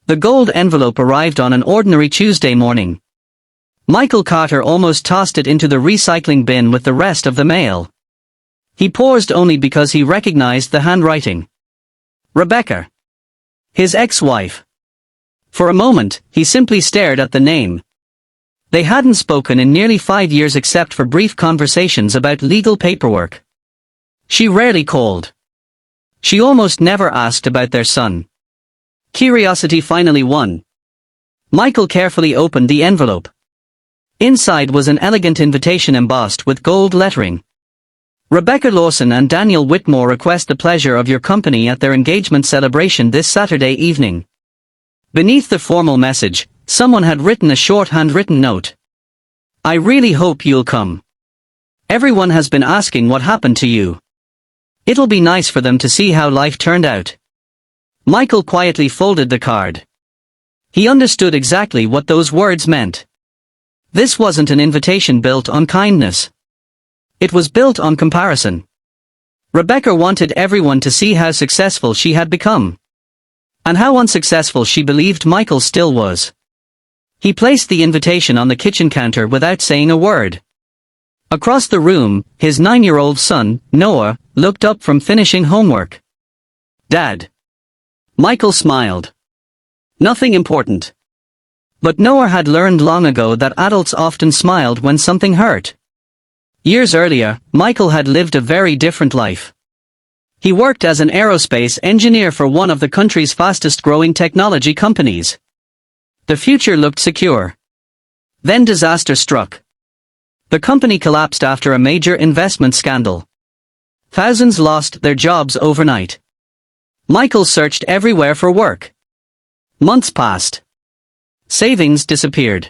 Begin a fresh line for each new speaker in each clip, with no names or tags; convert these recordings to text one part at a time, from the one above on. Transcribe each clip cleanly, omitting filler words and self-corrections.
The gold envelope arrived on an ordinary Tuesday morning. Michael Carter almost tossed it into the recycling bin with the rest of the mail. He paused only because he recognized the handwriting. Rebecca. His ex-wife. For a moment, he simply stared at the name. They hadn't spoken in nearly 5 years except for brief conversations about legal paperwork. She rarely called. She almost never asked about their son. Curiosity finally won. Michael carefully opened the envelope. Inside was an elegant invitation embossed with gold lettering. Rebecca Lawson and Daniel Whitmore request the pleasure of your company at their engagement celebration this Saturday evening. Beneath the formal message, someone had written a short handwritten note. I really hope you'll come. Everyone has been asking what happened to you. It'll be nice for them to see how life turned out. Michael quietly folded the card. He understood exactly what those words meant. This wasn't an invitation built on kindness. It was built on comparison. Rebecca wanted everyone to see how successful she had become. And how unsuccessful she believed Michael still was. He placed the invitation on the kitchen counter without saying a word. Across the room, his 9-year-old son, Noah, looked up from finishing homework. Dad. Michael smiled. Nothing important. But Noah had learned long ago that adults often smiled when something hurt. Years earlier, Michael had lived a very different life. He worked as an aerospace engineer for one of the country's fastest-growing technology companies. The future looked secure. Then disaster struck. The company collapsed after a major investment scandal. Thousands lost their jobs overnight. Michael searched everywhere for work. Months passed. Savings disappeared.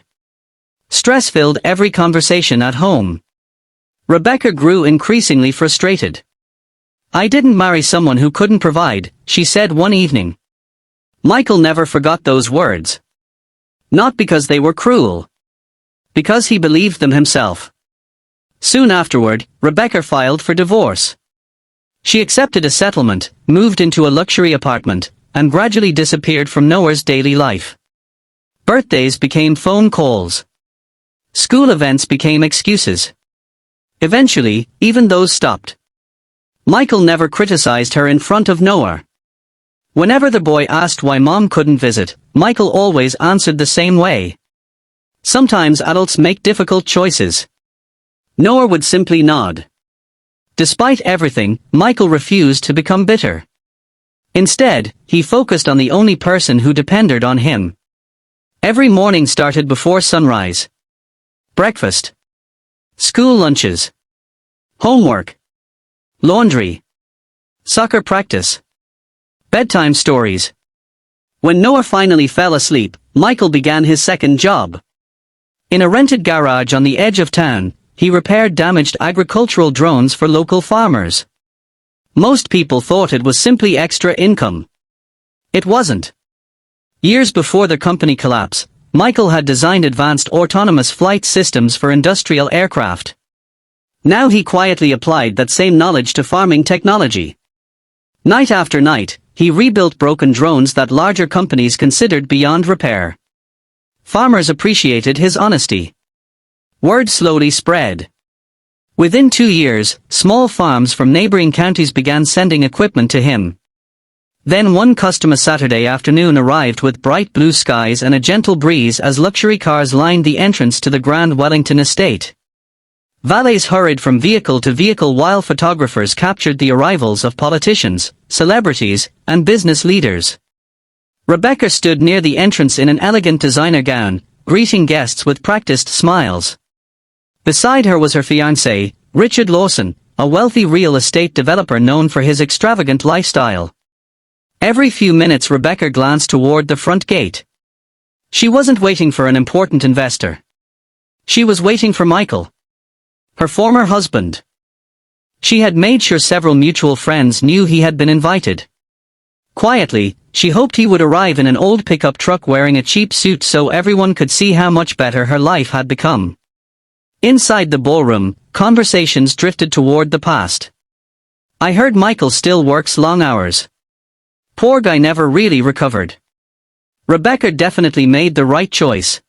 Stress filled every conversation at home. Rebecca grew increasingly frustrated. I didn't marry someone who couldn't provide, she said one evening. Michael never forgot those words. Not because they were cruel. Because he believed them himself. Soon afterward, Rebecca filed for divorce. She accepted a settlement, moved into a luxury apartment, and gradually disappeared from Noah's daily life. Birthdays became phone calls. School events became excuses. Eventually, even those stopped. Michael never criticized her in front of Noah. Whenever the boy asked why mom couldn't visit, Michael always answered the same way. Sometimes adults make difficult choices. Noah would simply nod. Despite everything, Michael refused to become bitter. Instead, he focused on the only person who depended on him. Every morning started before sunrise. Breakfast. School lunches. Homework. Laundry. Soccer practice. Bedtime stories. When Noah finally fell asleep, Michael began his second job. In a rented garage on the edge of town, he repaired damaged agricultural drones for local farmers. Most people thought it was simply extra income. It wasn't. Years before the company collapse, Michael had designed advanced autonomous flight systems for industrial aircraft. Now he quietly applied that same knowledge to farming technology. Night after night, he rebuilt broken drones that larger companies considered beyond repair. Farmers appreciated his honesty. Word slowly spread. Within 2 years, small farms from neighboring counties began sending equipment to him. Then one customer Saturday afternoon arrived with bright blue skies and a gentle breeze as luxury cars lined the entrance to the Grand Wellington estate. Valets hurried from vehicle to vehicle while photographers captured the arrivals of politicians, celebrities, and business leaders. Rebecca stood near the entrance in an elegant designer gown, greeting guests with practiced smiles. Beside her was her fiancé, Richard Lawson, a wealthy real estate developer known for his extravagant lifestyle. Every few minutes Rebecca glanced toward the front gate. She wasn't waiting for an important investor. She was waiting for Michael. Her former husband. She had made sure several mutual friends knew he had been invited. Quietly, she hoped he would arrive in an old pickup truck wearing a cheap suit so everyone could see how much better her life had become. Inside the ballroom, conversations drifted toward the past. I heard Michael still works long hours. Poor guy never really recovered. Rebecca definitely made the right choice.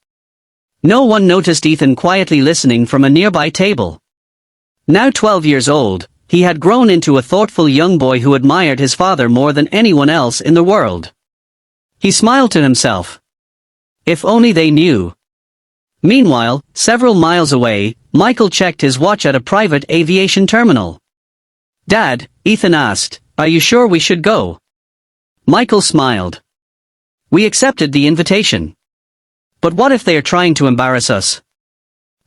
No one noticed Ethan quietly listening from a nearby table. Now 12 years old, he had grown into a thoughtful young boy who admired his father more than anyone else in the world. He smiled to himself. If only they knew. Meanwhile, several miles away, Michael checked his watch at a private aviation terminal. "Dad," Ethan asked, "are you sure we should go?" Michael smiled. "We accepted the invitation. But what if they are trying to embarrass us?"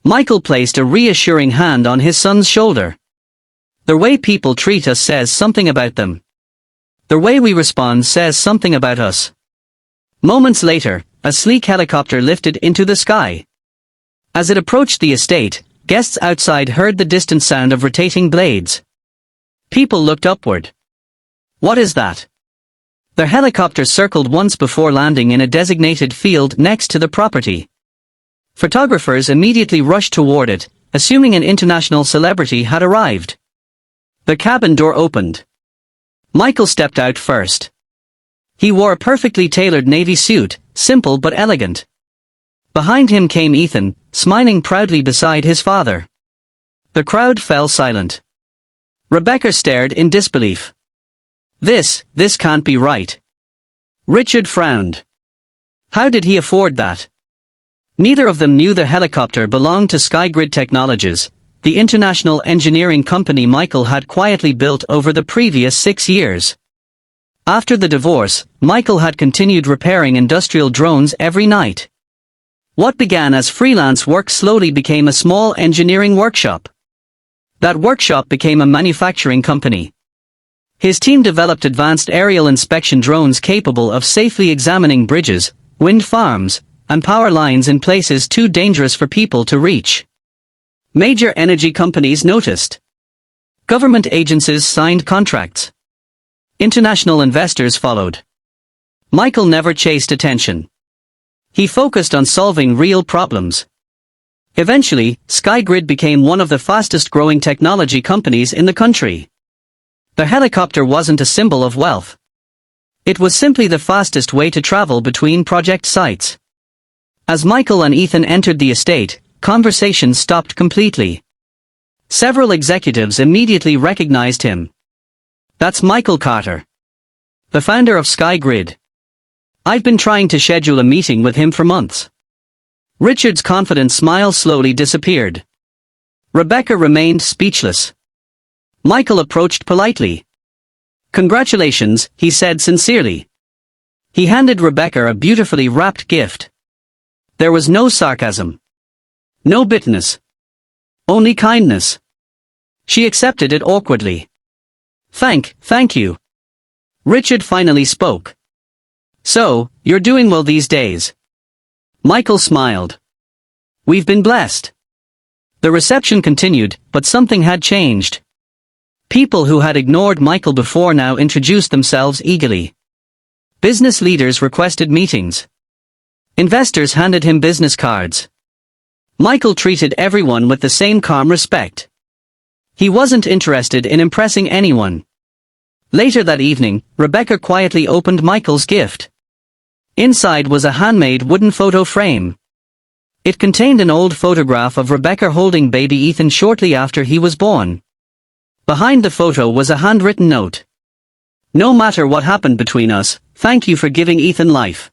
Michael placed a reassuring hand on his son's shoulder. "The way people treat us says something about them. The way we respond says something about us." Moments later, a sleek helicopter lifted into the sky. As it approached the estate, guests outside heard the distant sound of rotating blades. People looked upward. "What is that?" The helicopter circled once before landing in a designated field next to the property. Photographers immediately rushed toward it, assuming an international celebrity had arrived. The cabin door opened. Michael stepped out first. He wore a perfectly tailored navy suit, simple but elegant. Behind him came Ethan, smiling proudly beside his father. The crowd fell silent. Rebecca stared in disbelief. This can't be right." Richard frowned. How did he afford that? Neither of them knew the helicopter belonged to SkyGrid Technologies, the international engineering company Michael had quietly built over the previous 6 years. After the divorce, Michael had continued repairing industrial drones every night. What began as freelance work slowly became a small engineering workshop. That workshop became a manufacturing company. His team developed advanced aerial inspection drones capable of safely examining bridges, wind farms, and power lines in places too dangerous for people to reach. Major energy companies noticed. Government agencies signed contracts. International investors followed. Michael never chased attention. He focused on solving real problems. Eventually, SkyGrid became one of the fastest-growing technology companies in the country. The helicopter wasn't a symbol of wealth. It was simply the fastest way to travel between project sites. As Michael and Ethan entered the estate, conversation stopped completely. Several executives immediately recognized him. "That's Michael Carter, the founder of SkyGrid. I've been trying to schedule a meeting with him for months." Richard's confident smile slowly disappeared. Rebecca remained speechless. Michael approached politely. "Congratulations," he said sincerely. He handed Rebecca a beautifully wrapped gift. There was no sarcasm. No bitterness. Only kindness. She accepted it awkwardly. Thank you." Richard finally spoke. "So, you're doing well these days?" Michael smiled. "We've been blessed." The reception continued, but something had changed. People who had ignored Michael before now introduced themselves eagerly. Business leaders requested meetings. Investors handed him business cards. Michael treated everyone with the same calm respect. He wasn't interested in impressing anyone. Later that evening, Rebecca quietly opened Michael's gift. Inside was a handmade wooden photo frame. It contained an old photograph of Rebecca holding baby Ethan shortly after he was born. Behind the photo was a handwritten note. "No matter what happened between us, thank you for giving Ethan life.